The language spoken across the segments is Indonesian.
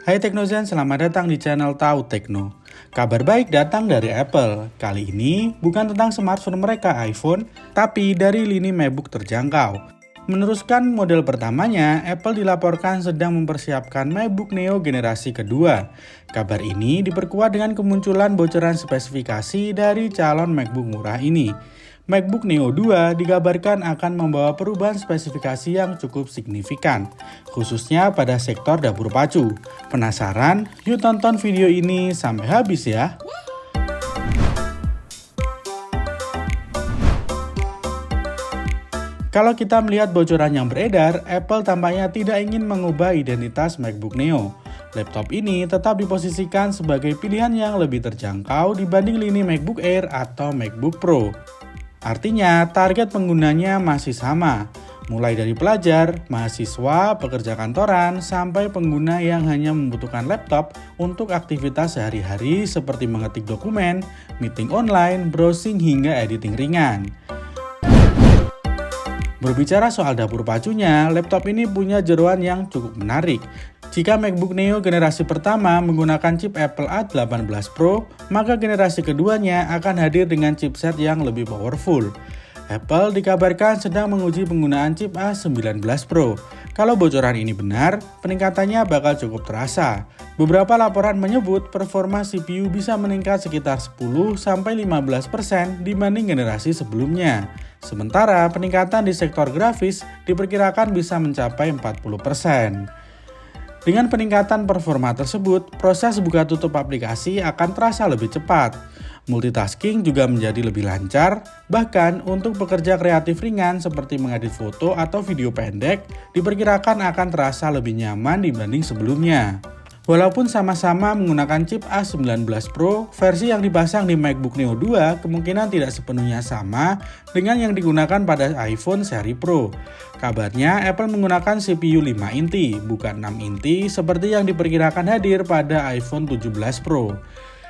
Hai Teknozen, selamat datang di channel Tahu Tekno. Kabar baik datang dari Apple. Kali ini bukan tentang smartphone mereka iPhone, tapi dari lini MacBook terjangkau. Meneruskan model pertamanya, Apple dilaporkan sedang mempersiapkan MacBook Neo generasi kedua. Kabar ini diperkuat dengan kemunculan bocoran spesifikasi dari calon MacBook murah ini. MacBook Neo 2 dikabarkan akan membawa perubahan spesifikasi yang cukup signifikan, khususnya pada sektor dapur pacu. Penasaran? Yuk tonton video ini sampai habis ya! Kalau kita melihat bocoran yang beredar, Apple tampaknya tidak ingin mengubah identitas MacBook Neo. Laptop ini tetap diposisikan sebagai pilihan yang lebih terjangkau dibanding lini MacBook Air atau MacBook Pro. Artinya, target penggunanya masih sama, mulai dari pelajar, mahasiswa, pekerja kantoran, sampai pengguna yang hanya membutuhkan laptop untuk aktivitas sehari-hari seperti mengetik dokumen, meeting online, browsing, hingga editing ringan. Berbicara soal dapur pacunya, laptop ini punya jeroan yang cukup menarik. Jika MacBook Neo generasi pertama menggunakan chip Apple A18 Pro, maka generasi keduanya akan hadir dengan chipset yang lebih powerful. Apple dikabarkan sedang menguji penggunaan chip A19 Pro. Kalau bocoran ini benar, peningkatannya bakal cukup terasa. Beberapa laporan menyebut performa CPU bisa meningkat sekitar 10-15% dibanding generasi sebelumnya. Sementara peningkatan di sektor grafis diperkirakan bisa mencapai 40%. Dengan peningkatan performa tersebut, proses buka tutup aplikasi akan terasa lebih cepat. Multitasking juga menjadi lebih lancar, bahkan untuk pekerja kreatif ringan seperti mengedit foto atau video pendek, diperkirakan akan terasa lebih nyaman dibanding sebelumnya. Walaupun sama-sama menggunakan chip A19 Pro, versi yang dipasang di MacBook Neo 2 kemungkinan tidak sepenuhnya sama dengan yang digunakan pada iPhone seri Pro. Kabarnya Apple menggunakan CPU 5 inti, bukan 6 inti seperti yang diperkirakan hadir pada iPhone 17 Pro.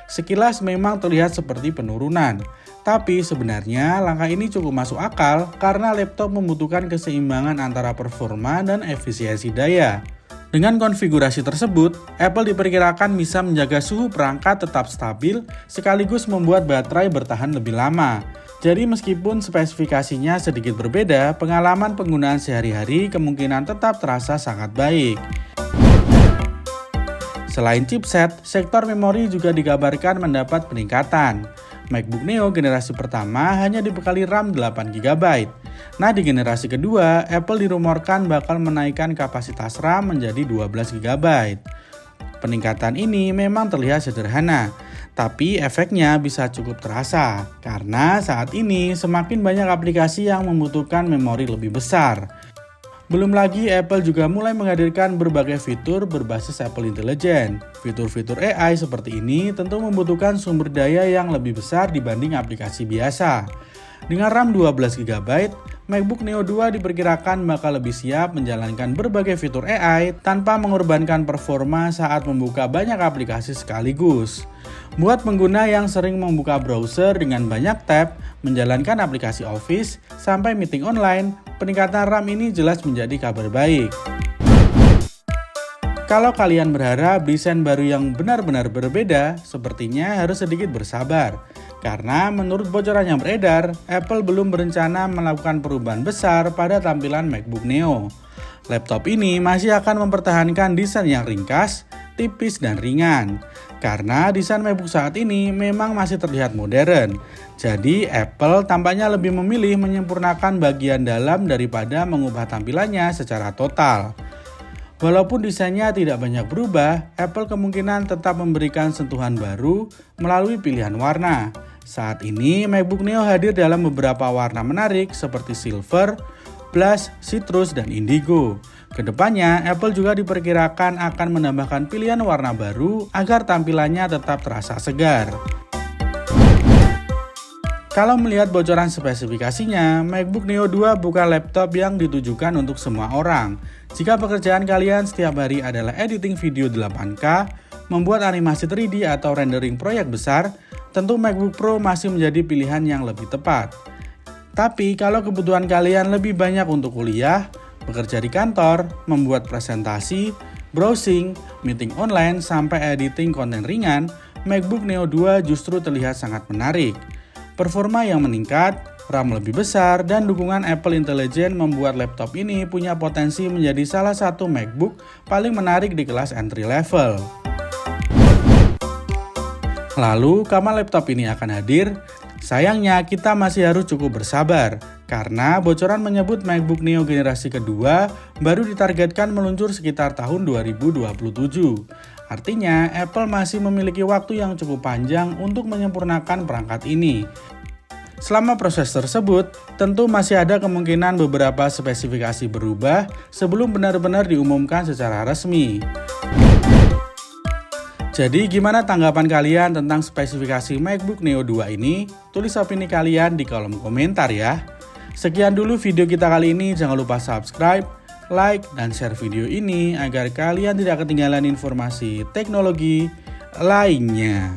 Sekilas memang terlihat seperti penurunan, tapi sebenarnya langkah ini cukup masuk akal karena laptop membutuhkan keseimbangan antara performa dan efisiensi daya. Dengan konfigurasi tersebut, Apple diperkirakan bisa menjaga suhu perangkat tetap stabil sekaligus membuat baterai bertahan lebih lama. Jadi meskipun spesifikasinya sedikit berbeda, pengalaman penggunaan sehari-hari kemungkinan tetap terasa sangat baik. Selain chipset, sektor memori juga dikabarkan mendapat peningkatan. MacBook Neo generasi pertama hanya dibekali RAM 8GB. Nah, di generasi kedua, Apple dirumorkan bakal menaikkan kapasitas RAM menjadi 12GB. Peningkatan ini memang terlihat sederhana, tapi efeknya bisa cukup terasa karena saat ini semakin banyak aplikasi yang membutuhkan memori lebih besar. Belum lagi Apple juga mulai menghadirkan berbagai fitur berbasis Apple Intelligence. Fitur-fitur AI seperti ini tentu membutuhkan sumber daya yang lebih besar dibanding aplikasi biasa. Dengan RAM 12GB, MacBook Neo 2 diperkirakan bakal lebih siap menjalankan berbagai fitur AI tanpa mengorbankan performa saat membuka banyak aplikasi sekaligus. Buat pengguna yang sering membuka browser dengan banyak tab, menjalankan aplikasi Office, sampai meeting online, peningkatan RAM ini jelas menjadi kabar baik. Kalau kalian berharap desain baru yang benar-benar berbeda, sepertinya harus sedikit bersabar. Karena menurut bocoran yang beredar, Apple belum berencana melakukan perubahan besar pada tampilan MacBook Neo. Laptop ini masih akan mempertahankan desain yang ringkas, tipis, dan ringan. Karena desain MacBook saat ini memang masih terlihat modern. Jadi Apple tampaknya lebih memilih menyempurnakan bagian dalam daripada mengubah tampilannya secara total. Walaupun desainnya tidak banyak berubah, Apple kemungkinan tetap memberikan sentuhan baru melalui pilihan warna. Saat ini MacBook Neo hadir dalam beberapa warna menarik seperti silver, blush, citrus, dan indigo. Kedepannya, Apple juga diperkirakan akan menambahkan pilihan warna baru agar tampilannya tetap terasa segar. Kalau melihat bocoran spesifikasinya, MacBook Neo 2 bukan laptop yang ditujukan untuk semua orang. Jika pekerjaan kalian setiap hari adalah editing video 8K, membuat animasi 3D atau rendering proyek besar, tentu MacBook Pro masih menjadi pilihan yang lebih tepat. Tapi kalau kebutuhan kalian lebih banyak untuk kuliah, bekerja di kantor, membuat presentasi, browsing, meeting online, sampai editing konten ringan, MacBook Neo 2 justru terlihat sangat menarik. Performa yang meningkat, RAM lebih besar, dan dukungan Apple Intelligence membuat laptop ini punya potensi menjadi salah satu MacBook paling menarik di kelas entry level. Lalu, kapan laptop ini akan hadir? Sayangnya, kita masih harus cukup bersabar, karena bocoran menyebut MacBook Neo generasi kedua baru ditargetkan meluncur sekitar tahun 2027. Artinya, Apple masih memiliki waktu yang cukup panjang untuk menyempurnakan perangkat ini. Selama proses tersebut, tentu masih ada kemungkinan beberapa spesifikasi berubah sebelum benar-benar diumumkan secara resmi. Jadi gimana tanggapan kalian tentang spesifikasi MacBook Neo 2 ini? Tulis opini kalian di kolom komentar ya. Sekian dulu video kita kali ini, jangan lupa subscribe, like, dan share video ini agar kalian tidak ketinggalan informasi teknologi lainnya.